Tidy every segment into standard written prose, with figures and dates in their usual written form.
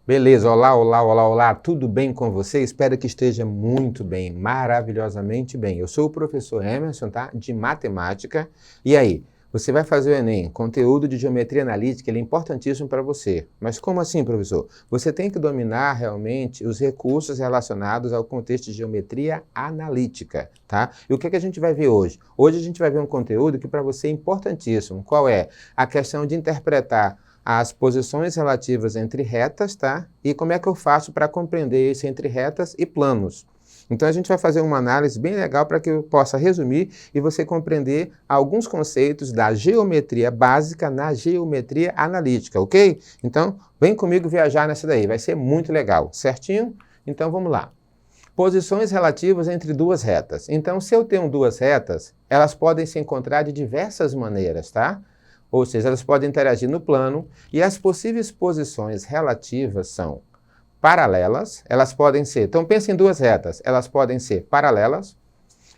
Beleza, olá, olá, olá, olá, tudo bem com você? Espero que esteja muito bem, maravilhosamente bem. Eu sou o professor Emerson, tá? De matemática. E aí, você vai fazer o Enem, conteúdo de geometria analítica, ele é importantíssimo para você. Mas como assim, professor? Você tem que dominar realmente os recursos relacionados ao contexto de geometria analítica, tá? E o que a gente vai ver hoje? Hoje a gente vai ver um conteúdo que para você é importantíssimo. Qual é? A questão de interpretar as posições relativas entre retas, tá? E como é que eu faço para compreender isso entre retas e planos. Então a gente vai fazer uma análise bem legal para que eu possa resumir e você compreender alguns conceitos da geometria básica na geometria analítica, ok? Então vem comigo viajar nessa daí, vai ser muito legal, certinho? Então vamos lá. Posições relativas entre duas retas. Então se eu tenho duas retas, elas podem se encontrar de diversas maneiras, tá? Ou seja, elas podem interagir no plano e as possíveis posições relativas são paralelas, elas podem ser, então pense em duas retas, elas podem ser paralelas,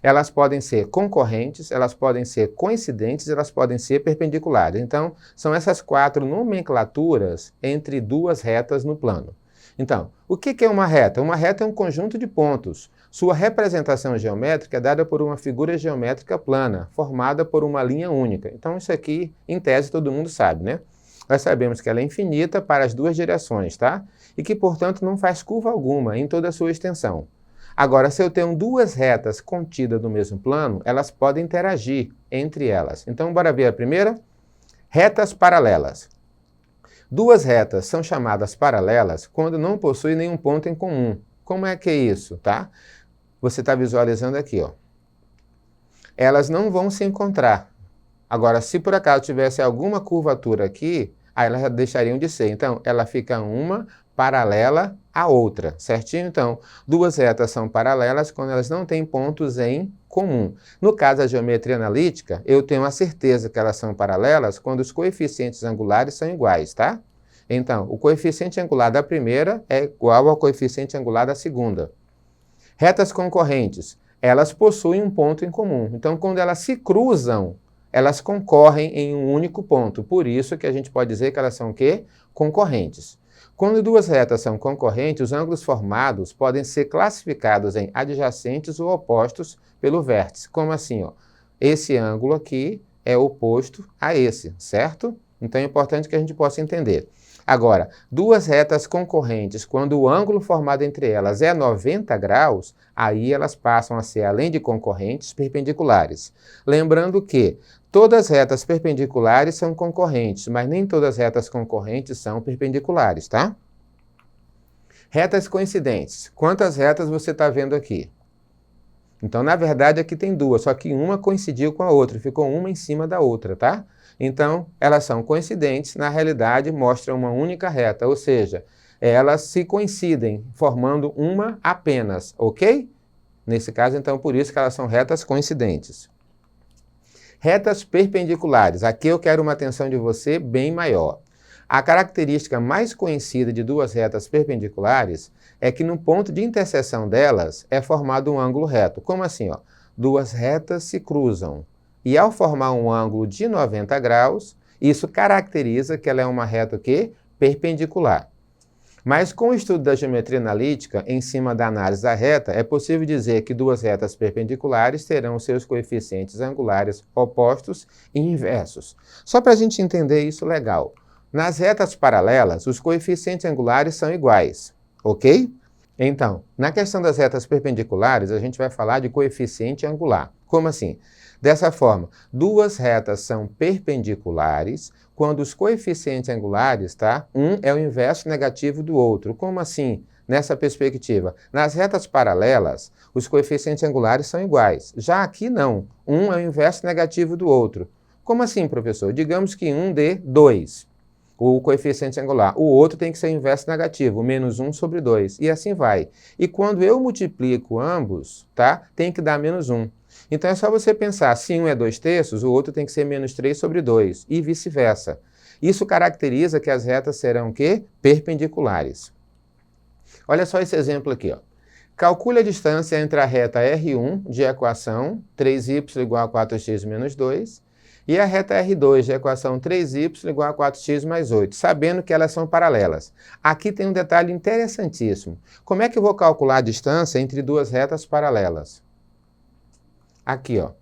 elas podem ser concorrentes, elas podem ser coincidentes, elas podem ser perpendiculares. Então, são essas quatro nomenclaturas entre duas retas no plano. Então, o que é uma reta? Uma reta é um conjunto de pontos. Sua representação geométrica é dada por uma figura geométrica plana, formada por uma linha única. Então, isso aqui, em tese, todo mundo sabe, né? Nós sabemos que ela é infinita para as duas direções, tá? E que, portanto, não faz curva alguma em toda a sua extensão. Agora, se eu tenho duas retas contidas no mesmo plano, elas podem interagir entre elas. Então, bora ver a primeira? Retas paralelas. Duas retas são chamadas paralelas quando não possuem nenhum ponto em comum. Como é que é isso, tá? Você está visualizando aqui, ó. Elas não vão se encontrar. Agora, se por acaso tivesse alguma curvatura aqui, aí elas já deixariam de ser. Então, ela fica uma paralela à outra, certinho? Então, duas retas são paralelas quando elas não têm pontos em comum. No caso da geometria analítica, eu tenho a certeza que elas são paralelas quando os coeficientes angulares são iguais, tá? Então, o coeficiente angular da primeira é igual ao coeficiente angular da segunda. Retas concorrentes, elas possuem um ponto em comum. Então, quando elas se cruzam, elas concorrem em um único ponto. Por isso que a gente pode dizer que elas são o quê? Concorrentes. Quando duas retas são concorrentes, os ângulos formados podem ser classificados em adjacentes ou opostos pelo vértice. Como assim? Ó? Esse ângulo aqui é oposto a esse, certo? Então é importante que a gente possa entender. Agora, duas retas concorrentes, quando o ângulo formado entre elas é 90 graus, aí elas passam a ser, além de concorrentes, perpendiculares. Lembrando que todas as retas perpendiculares são concorrentes, mas nem todas as retas concorrentes são perpendiculares, tá? Retas coincidentes. Quantas retas você está vendo aqui? Então, na verdade, aqui tem duas, só que uma coincidiu com a outra, ficou uma em cima da outra, tá? Então, elas são coincidentes, na realidade, mostram uma única reta, ou seja, elas se coincidem, formando uma apenas, ok? Nesse caso, então, por isso que elas são retas coincidentes. Retas perpendiculares. Aqui eu quero uma atenção de você bem maior. A característica mais conhecida de duas retas perpendiculares é que no ponto de interseção delas é formado um ângulo reto. Como assim? Ó? Duas retas se cruzam. E ao formar um ângulo de 90 graus, isso caracteriza que ela é uma reta o quê? Perpendicular. Mas com o estudo da geometria analítica, em cima da análise da reta, é possível dizer que duas retas perpendiculares terão seus coeficientes angulares opostos e inversos. Só para a gente entender isso legal. Nas retas paralelas, os coeficientes angulares são iguais, ok? Então, na questão das retas perpendiculares, a gente vai falar de coeficiente angular. Como assim? Dessa forma, duas retas são perpendiculares quando os coeficientes angulares, tá? Um é o inverso negativo do outro. Como assim? Nessa perspectiva, nas retas paralelas, os coeficientes angulares são iguais. Já aqui não. Um é o inverso negativo do outro. Como assim, professor? Digamos que um dê 2. O coeficiente angular. O outro tem que ser inverso negativo, menos 1 sobre 2. E assim vai. E quando eu multiplico ambos, tá? Tem que dar menos 1. Então é só você pensar, se um é 2/3, o outro tem que ser menos 3 sobre 2. E vice-versa. Isso caracteriza que as retas serão o quê? Perpendiculares. Olha só esse exemplo aqui, ó. Calcule a distância entre a reta R1 de equação 3y igual a 4x menos 2 e a reta R2 da equação 3y igual a 4x mais 8, sabendo que elas são paralelas. Aqui tem um detalhe interessantíssimo. Como é que eu vou calcular a distância entre duas retas paralelas? Aqui, ó.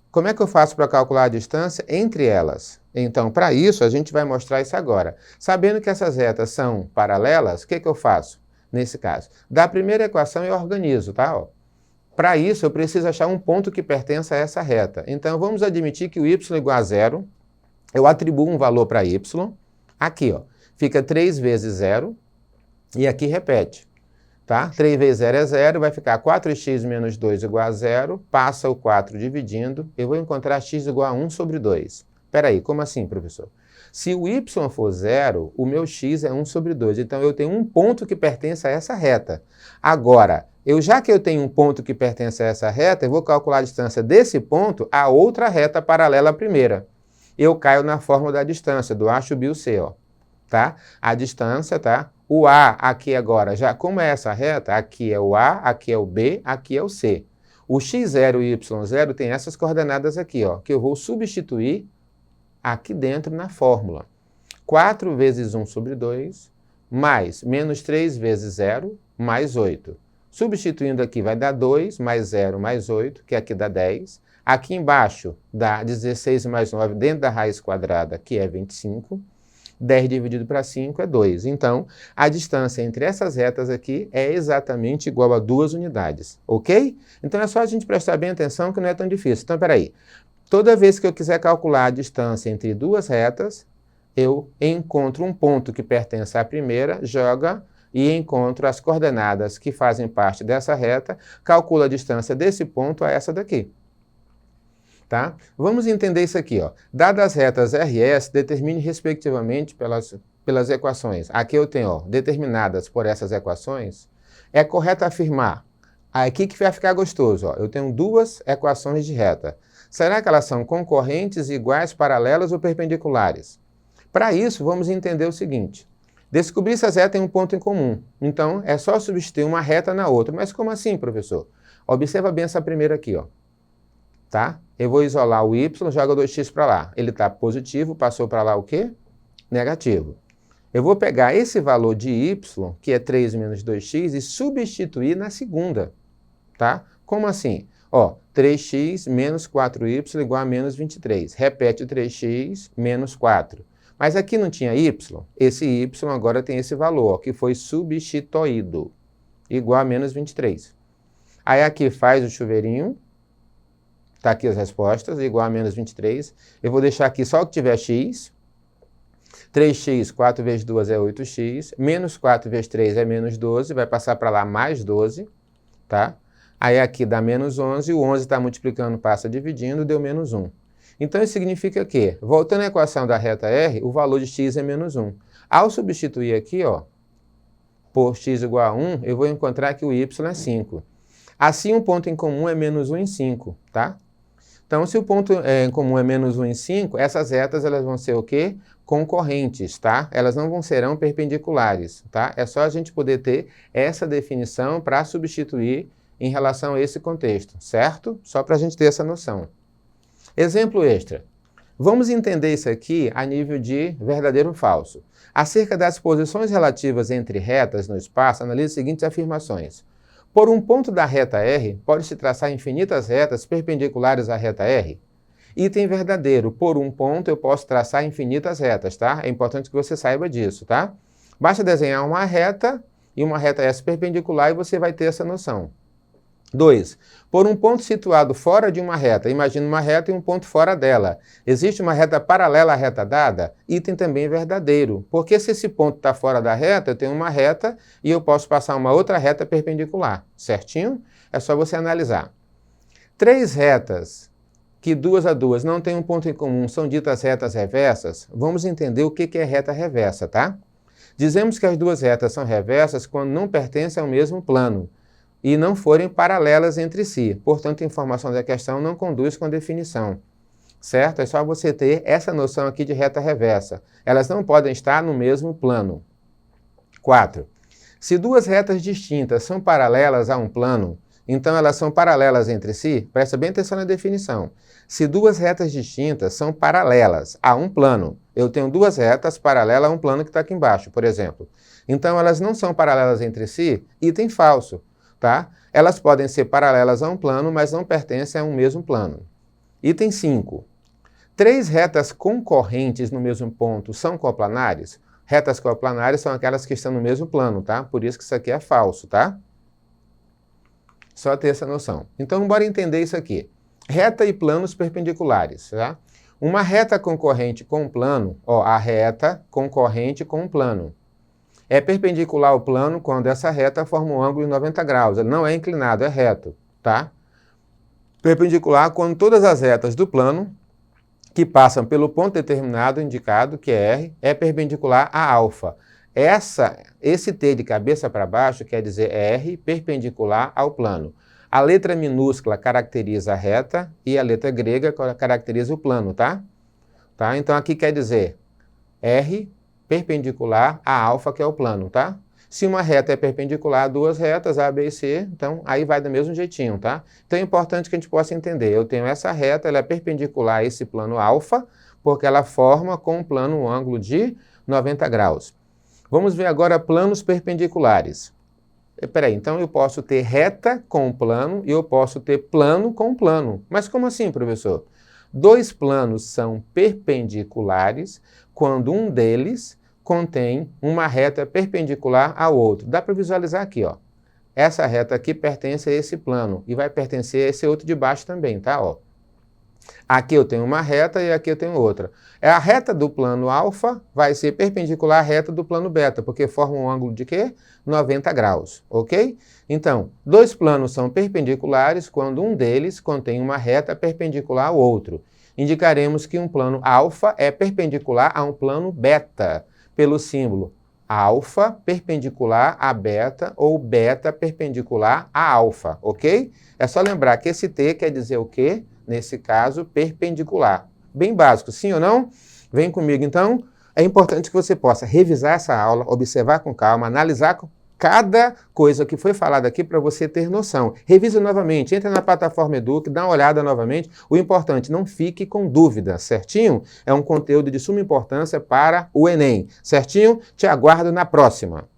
Como é que eu faço para calcular a distância entre elas? Então, para isso, a gente vai mostrar isso agora. Sabendo que essas retas são paralelas, o que eu faço nesse caso? Da primeira equação eu organizo, tá? Para isso, eu preciso achar um ponto que pertença a essa reta. Então, vamos admitir que o y é igual a zero. Eu atribuo um valor para y. Aqui, ó, fica 3 vezes 0. E aqui repete. Tá? 3 vezes 0 é 0, vai ficar 4x menos 2 igual a 0. Passa o 4 dividindo. Eu vou encontrar x igual a 1 sobre 2. Espera aí, como assim, professor? Se o y for 0, o meu x é 1 sobre 2. Então, eu tenho um ponto que pertence a essa reta. Agora, já que eu tenho um ponto que pertence a essa reta, eu vou calcular a distância desse ponto a outra reta paralela à primeira. Eu caio na fórmula da distância, do A subir o C, ó. Tá? A distância, tá? O A aqui agora, já como é essa reta, aqui é o A, aqui é o B, aqui é o C. O x0 e y0 tem essas coordenadas aqui, ó, que eu vou substituir aqui dentro na fórmula. 4 vezes 1 sobre 2, mais menos 3 vezes 0, mais 8. Substituindo aqui vai dar 2, mais 0, mais 8, que aqui dá 10. Aqui embaixo dá 16 mais 9 dentro da raiz quadrada, que é 25. 10 dividido para 5 é 2. Então, a distância entre essas retas aqui é exatamente igual a 2 unidades, ok? Então, é só a gente prestar bem atenção que não é tão difícil. Então, peraí. Toda vez que eu quiser calcular a distância entre duas retas, eu encontro um ponto que pertence à primeira, joga e encontro as coordenadas que fazem parte dessa reta, calculo a distância desse ponto a essa daqui. Tá? Vamos entender isso aqui, ó. Dadas as retas RS, determine respectivamente pelas equações. Aqui eu tenho, ó, determinadas por essas equações. É correto afirmar, aqui que vai ficar gostoso, ó. Eu tenho duas equações de reta. Será que elas são concorrentes, iguais, paralelas ou perpendiculares? Para isso, vamos entender o seguinte. Descobrir se as retas têm um ponto em comum. Então, é só substituir uma reta na outra. Mas como assim, professor? Observa bem essa primeira aqui, ó. Tá? Eu vou isolar o y, joga 2x para lá. Ele está positivo, passou para lá o quê? Negativo. Eu vou pegar esse valor de y, que é 3 menos 2x, e substituir na segunda. Tá? Como assim? Ó, 3x menos 4y igual a menos 23. Repete o 3x menos 4. Mas aqui não tinha y? Esse y agora tem esse valor, ó, que foi substituído, igual a menos 23. Aí aqui faz o chuveirinho. Está aqui as respostas, igual a menos 23. Eu vou deixar aqui só o que tiver x. 3x, 4 vezes 2 é 8x. Menos 4 vezes 3 é menos 12. Vai passar para lá mais 12. Tá? Aí aqui dá menos 11. O 11 está multiplicando, passa dividindo, deu menos 1. Então isso significa que, voltando à equação da reta R, o valor de x é menos 1. Ao substituir aqui, ó, por x igual a 1, eu vou encontrar que o y é 5. Assim, um ponto em comum é menos 1 em 5. Tá? Então, se o ponto em comum é menos 1 em 5, essas retas elas vão ser o quê? Concorrentes, tá? Elas não serão perpendiculares, tá? É só a gente poder ter essa definição para substituir em relação a esse contexto, certo? Só para a gente ter essa noção. Exemplo extra. Vamos entender isso aqui a nível de verdadeiro ou falso. Acerca das posições relativas entre retas no espaço, analise as seguintes afirmações. Por um ponto da reta R, pode-se traçar infinitas retas perpendiculares à reta R? Item verdadeiro. Por um ponto, eu posso traçar infinitas retas, tá? É importante que você saiba disso, tá? Basta desenhar uma reta e uma reta S perpendicular e você vai ter essa noção. 2. Por um ponto situado fora de uma reta, imagina uma reta e um ponto fora dela. Existe uma reta paralela à reta dada? Item também verdadeiro. Porque se esse ponto está fora da reta, eu tenho uma reta e eu posso passar uma outra reta perpendicular. Certinho? É só você analisar. 3 retas que duas a duas não têm um ponto em comum são ditas retas reversas. Vamos entender o que é reta reversa, tá? Dizemos que as duas retas são reversas quando não pertencem ao mesmo plano e não forem paralelas entre si. Portanto, a informação da questão não conduz com a definição. Certo? É só você ter essa noção aqui de reta reversa. Elas não podem estar no mesmo plano. 4. Se duas retas distintas são paralelas a um plano, Então elas são paralelas entre si? Presta bem atenção na definição. Se duas retas distintas são paralelas a um plano, eu tenho duas retas paralelas a um plano que está aqui embaixo, por exemplo. Então elas não são paralelas entre si, item falso, tá? Elas podem ser paralelas a um plano, mas não pertencem a um mesmo plano. Item 5. Três retas concorrentes no mesmo ponto são coplanares? Retas coplanares são aquelas que estão no mesmo plano, tá? Por isso que isso aqui é falso, tá? Só ter essa noção. Então, bora entender isso aqui. Reta e planos perpendiculares, tá? Uma reta concorrente com um plano, ó, a reta concorrente com um plano. É perpendicular ao plano quando essa reta forma um ângulo de 90 graus. Ele não é inclinado, é reto, tá? Perpendicular quando todas as retas do plano que passam pelo ponto determinado indicado, que é R, é perpendicular a alfa. Esse T de cabeça para baixo quer dizer R perpendicular ao plano. A letra minúscula caracteriza a reta e a letra grega caracteriza o plano, tá? Então aqui quer dizer R perpendicular a alfa, que é o plano, tá? Se uma reta é perpendicular a duas retas, A, B e C, então aí vai do mesmo jeitinho, tá? Então é importante que a gente possa entender. Eu tenho essa reta, ela é perpendicular a esse plano alfa, porque ela forma com o plano um ângulo de 90 graus. Vamos ver agora planos perpendiculares. Peraí, então eu posso ter reta com plano e eu posso ter plano com plano. Mas como assim, professor? Dois planos são perpendiculares quando um deles contém uma reta perpendicular ao outro. Dá para visualizar aqui, ó. Essa reta aqui pertence a esse plano e vai pertencer a esse outro de baixo também, tá? Ó. Aqui eu tenho uma reta e aqui eu tenho outra. A reta do plano alfa vai ser perpendicular à reta do plano beta, porque forma um ângulo de quê? 90 graus, ok? Então, dois planos são perpendiculares quando um deles contém uma reta perpendicular ao outro. Indicaremos que um plano alfa é perpendicular a um plano beta, pelo símbolo alfa perpendicular a beta ou beta perpendicular a alfa, ok? É só lembrar que esse T quer dizer o quê? Nesse caso, perpendicular. Bem básico, sim ou não? Vem comigo, então. É importante que você possa revisar essa aula, observar com calma, analisar cada coisa que foi falada aqui para você ter noção. Revisa novamente, entra na plataforma Eduque, dá uma olhada novamente. O importante, não fique com dúvida, certinho? É um conteúdo de suma importância para o Enem, certinho? Te aguardo na próxima.